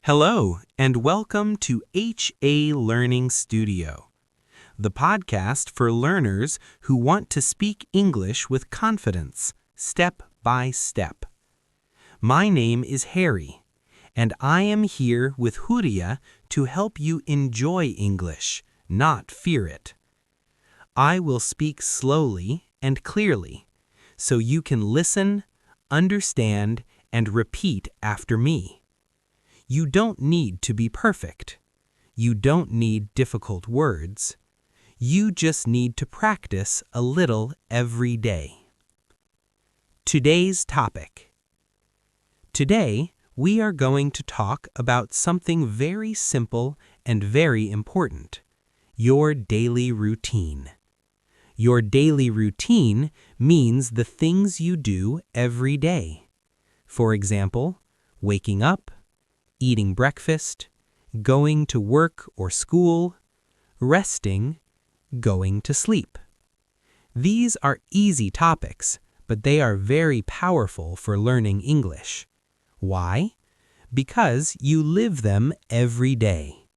Hello, and welcome to HA Learning Studio, the podcast for learners who want to speak English with confidence, step by step. My name is Harry, and I am here with Huria to help you enjoy English, not fear it. I will speak slowly and clearly, so you can listen, understand, and repeat after me. You don't need to be perfect. You don't need difficult words. You just need to practice a little every day. Today's topic. Today, we are going to talk about something very simple and very important: your daily routine. Your daily routine means the things you do every day. For example, waking up, eating breakfast, going to work or school, resting, going to sleep. These are easy topics, but they are very powerful for learning English. Why? Because you live them every day.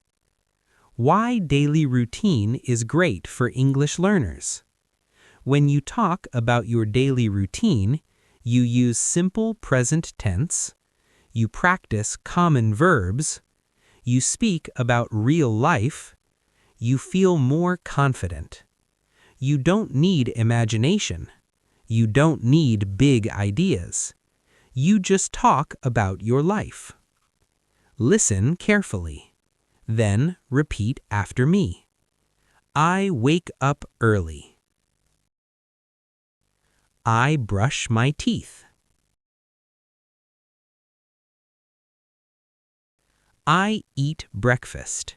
Why daily routine is great for English learners. When you talk about your daily routine, you use simple present tense, you practice common verbs, you speak about real life, you feel more confident. You don't need imagination. You don't need big ideas. You just talk about your life. Listen carefully. Then repeat after me. I wake up early. I brush my teeth. I eat breakfast.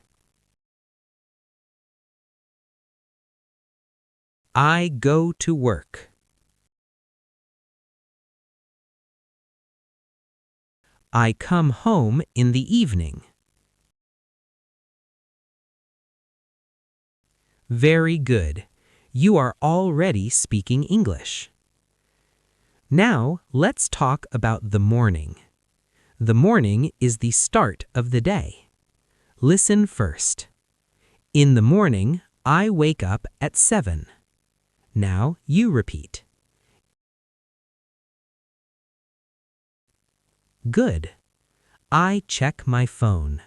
I go to work. I come home in the evening. Very good. You are already speaking English. Now, let's talk about the morning. The morning is the start of the day. Listen first. In the morning, I wake up at 7. Now you repeat. Good. I check my phone.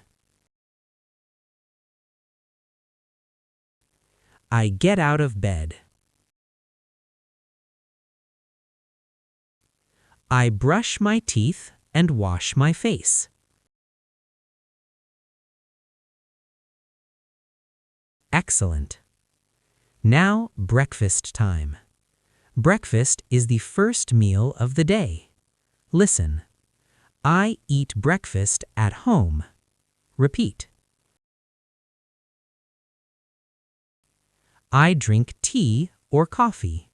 I get out of bed. I brush my teeth and wash my face. Excellent. Now breakfast time. Breakfast is the first meal of the day. Listen. I eat breakfast at home. Repeat. I drink tea or coffee.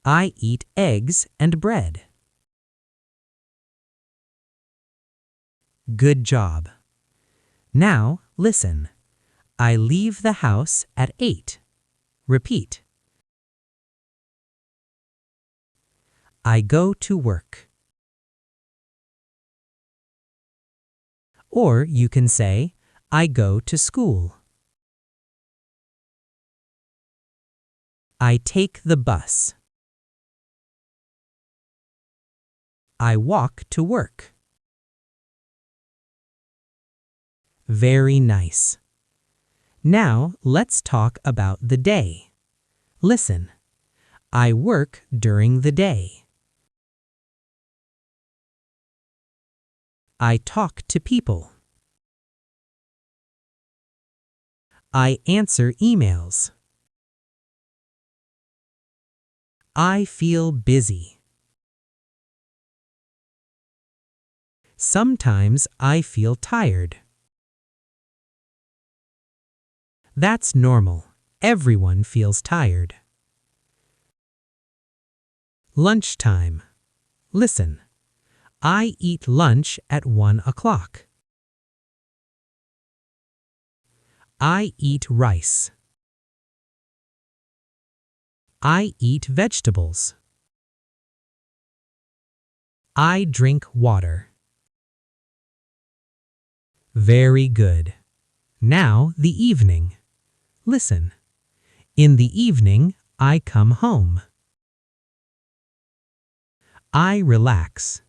I eat eggs and bread. Good job. Now listen. I leave the house at 8. Repeat. I go to work. Or you can say, I go to school. I take the bus. I walk to work. Very nice. Now let's talk about the day. Listen. I work during the day. I talk to people. I answer emails. I feel busy. Sometimes I feel tired. That's normal. Everyone feels tired. Lunchtime. Listen. I eat lunch at 1 o'clock. I eat rice. I eat vegetables. I drink water. Very good. Now the evening. Listen. In the evening, I come home. I relax.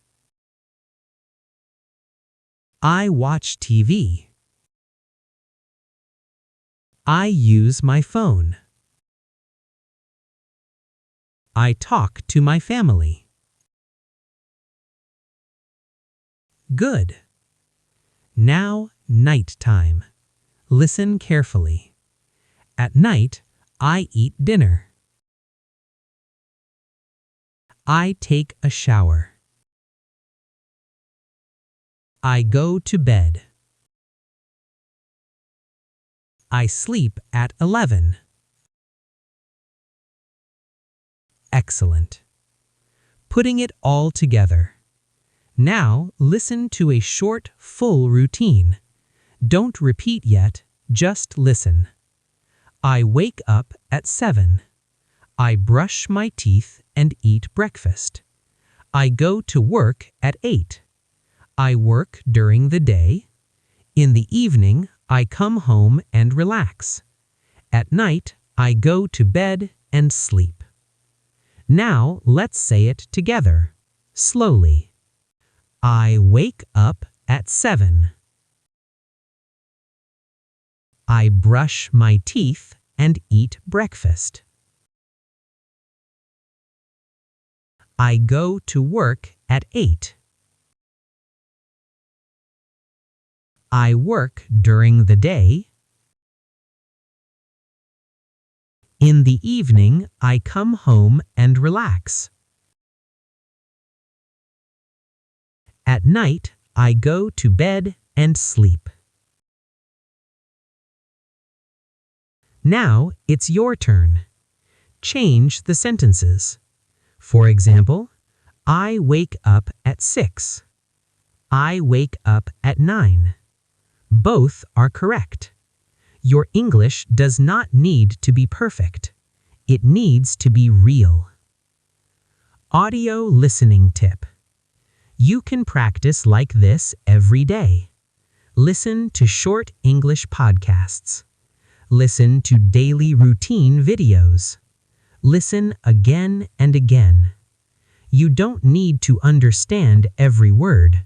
I watch TV. I use my phone. I talk to my family. Good. Now, night time. Listen carefully. At night, I eat dinner. I take a shower. I go to bed. I sleep at 11. Excellent. Putting it all together. Now listen to a short, full routine. Don't repeat yet, just listen. I wake up at 7. I brush my teeth and eat breakfast. I go to work at 8. I work during the day. In the evening, I come home and relax. At night, I go to bed and sleep. Now let's say it together, slowly. I wake up at 7. I brush my teeth and eat breakfast. I go to work at 8. I work during the day. In the evening, I come home and relax. At night, I go to bed and sleep. Now it's your turn. Change the sentences. For example, I wake up at 6. I wake up at 9. Both are correct. Your English does not need to be perfect. It needs to be real. Audio listening tip. You can practice like this every day. Listen to short English podcasts. Listen to daily routine videos. Listen again and again. You don't need to understand every word.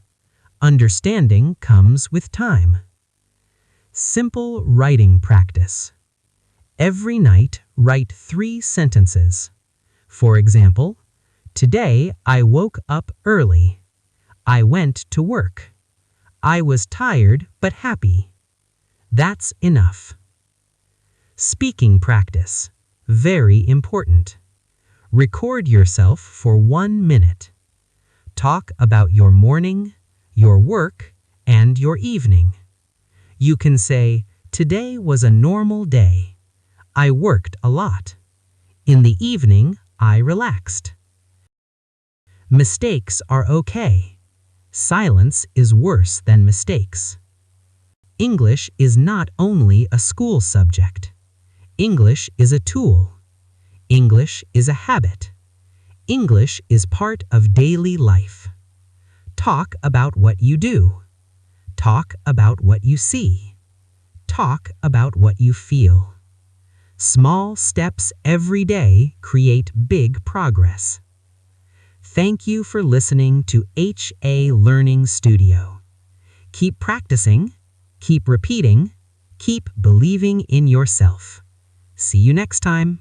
Understanding comes with time. Simple writing practice. Every night, write 3 sentences. For example, today I woke up early. I went to work. I was tired but happy. That's enough. Speaking practice. Very important. Record yourself for 1 minute. Talk about your morning, your work, and your evening. You can say, today was a normal day. I worked a lot. In the evening, I relaxed. Mistakes are okay. Silence is worse than mistakes. English is not only a school subject. English is a tool. English is a habit. English is part of daily life. Talk about what you do. Talk about what you see. Talk about what you feel. Small steps every day create big progress. Thank you for listening to HA Learning Studio. Keep practicing, keep repeating, keep believing in yourself. See you next time.